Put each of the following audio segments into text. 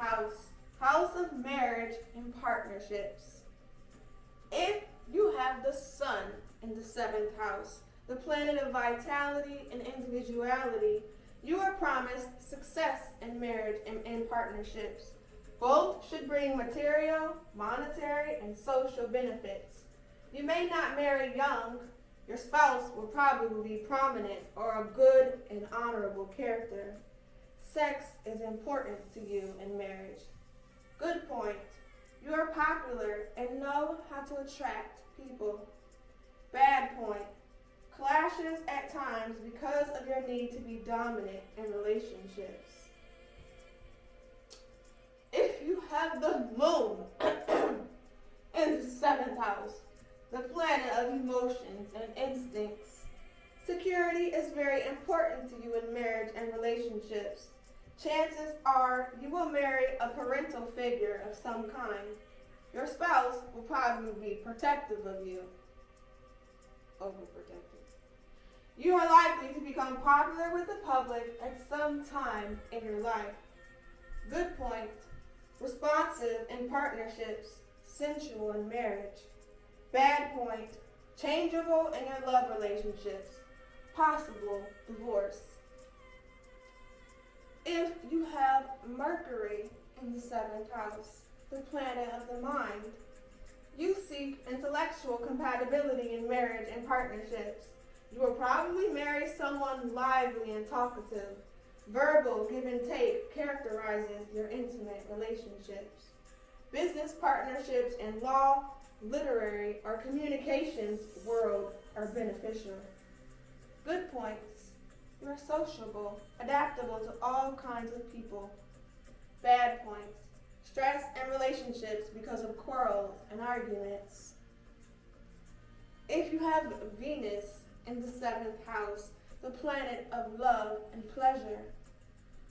house, house of marriage and partnerships. If you have the sun in the 7th house, the planet of vitality and individuality, you are promised success in marriage and in partnerships. Both should bring material, monetary, and social benefits. You may not marry young. Your spouse will probably be prominent or a good and honorable character. Sex is important to you in marriage. Good point. You are popular and know how to attract people. Bad point. Clashes at times because of your need to be dominant in relationships. If you have the moon in the 7th house, the planet of emotions and instincts, security is very important to you in marriage and relationships. Chances are you will marry a parental figure of some kind. Your spouse will probably be protective of you. Overprotective. You are likely to become popular with the public at some time in your life. Good point. Responsive in partnerships, sensual in marriage. Bad point. Changeable in your love relationships. Possible divorce. If you have Mercury in the 7th house, the planet of the mind, you seek intellectual compatibility in marriage and partnerships. You will probably marry someone lively and talkative. Verbal give and take characterizes your intimate relationships. Business partnerships in law, literary, or communications world are beneficial. Good points. You are sociable, adaptable to all kinds of people. Bad points. Stress in relationships because of quarrels and arguments. If you have Venus in the 7th house, the planet of love and pleasure,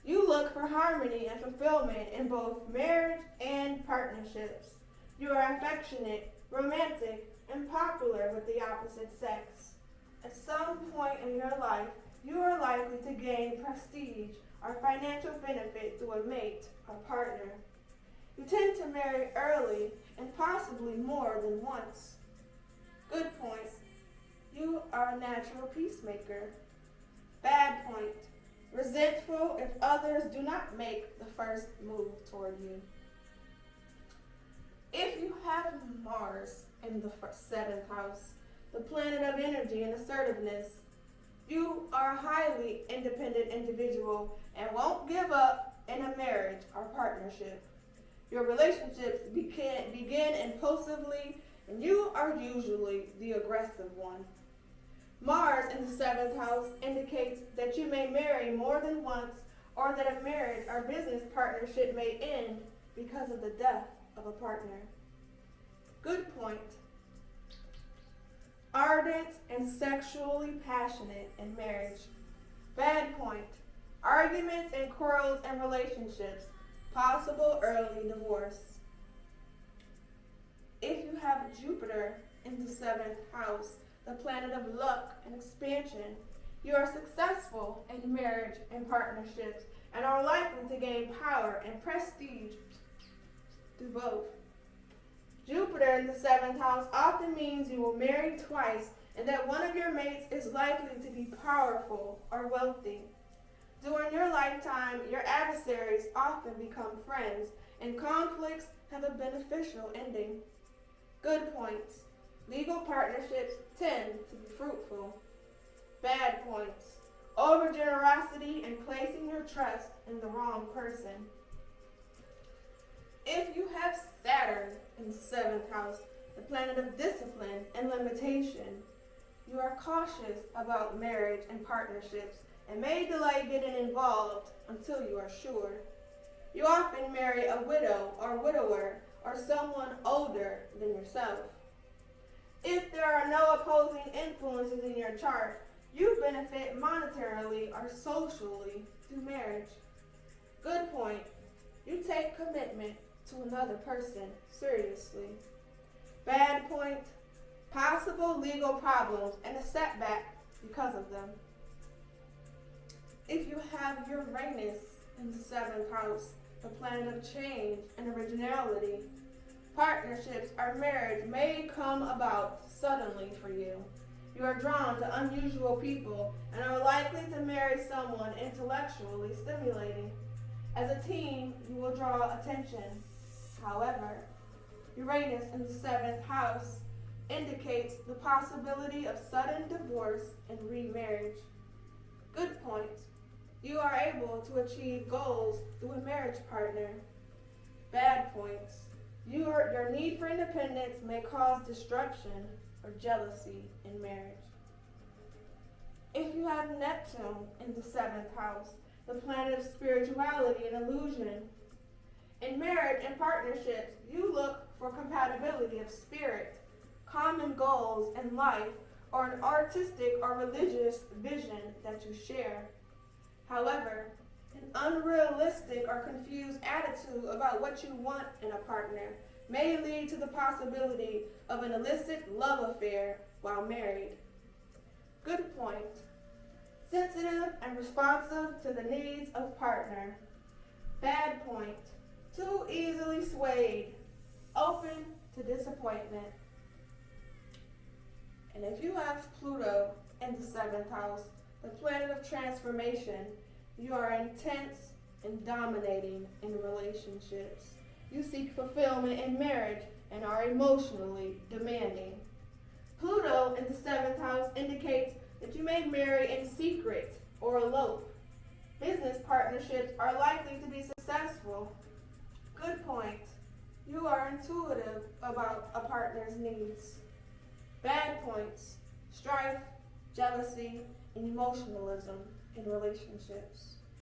you look for harmony and fulfillment in both marriage and partnerships. You are affectionate, romantic, and popular with the opposite sex. At some point in your life, you are likely to gain prestige or financial benefit through a mate or partner. You tend to marry early and possibly more than once. Good point. You are a natural peacemaker. Bad point. Resentful if others do not make the first move toward you. If you have Mars in the 7th house, the planet of energy and assertiveness, you are a highly independent individual and won't give up in a marriage or partnership. Your relationships begin impulsively, and you are usually the aggressive one. Mars in the 7th house indicates that you may marry more than once, or that a marriage or business partnership may end because of the death of a partner. Good point. Ardent and sexually passionate in marriage. Bad point. Arguments and quarrels in relationships. Possible early divorce. If you have Jupiter in the 7th house, the planet of luck and expansion, you are successful in marriage and partnerships and are likely to gain power and prestige through both. Jupiter in the 7th house often means you will marry twice and that one of your mates is likely to be powerful or wealthy. During your lifetime, your adversaries often become friends, and conflicts have a beneficial ending. Good points. Legal partnerships tend to be fruitful. Bad points. Overgenerosity and placing your trust in the wrong person. If you have Saturn in the 7th house, the planet of discipline and limitation, you are cautious about marriage and partnerships and may delay getting involved until you are sure. You often marry a widow or widower or someone older than yourself. If there are no opposing influences in your chart, you benefit monetarily or socially through marriage. Good point. You take commitment to another person seriously. Bad point. Possible legal problems and a setback because of them. If you have Uranus in the 7th house, the planet of change and originality. Partnerships or marriage may come about suddenly for you. You are drawn to unusual people and are likely to marry someone intellectually stimulating. As a team, you will draw attention. However, Uranus in the 7th house indicates the possibility of sudden divorce and remarriage. Good point. You are able to achieve goals through a marriage partner. Bad points. Your need for independence may cause disruption or jealousy in marriage. If you have Neptune in the 7th house, the planet of spirituality and illusion, in marriage and partnerships, you look for compatibility of spirit, common goals in life, or an artistic or religious vision that you share. However, an unrealistic or confused attitude about what you want in a partner may lead to the possibility of an illicit love affair while married. Good point. Sensitive and responsive to the needs of partner. Bad point. Too easily swayed. Open to disappointment. And if you have Pluto in the 7th house, the planet of transformation, you are intense and dominating in relationships. You seek fulfillment in marriage and are emotionally demanding. Pluto in the 7th house indicates that you may marry in secret or elope. Business partnerships are likely to be successful. Good point. You are intuitive about a partner's needs. Bad points. Strife, jealousy, and emotionalism in relationships.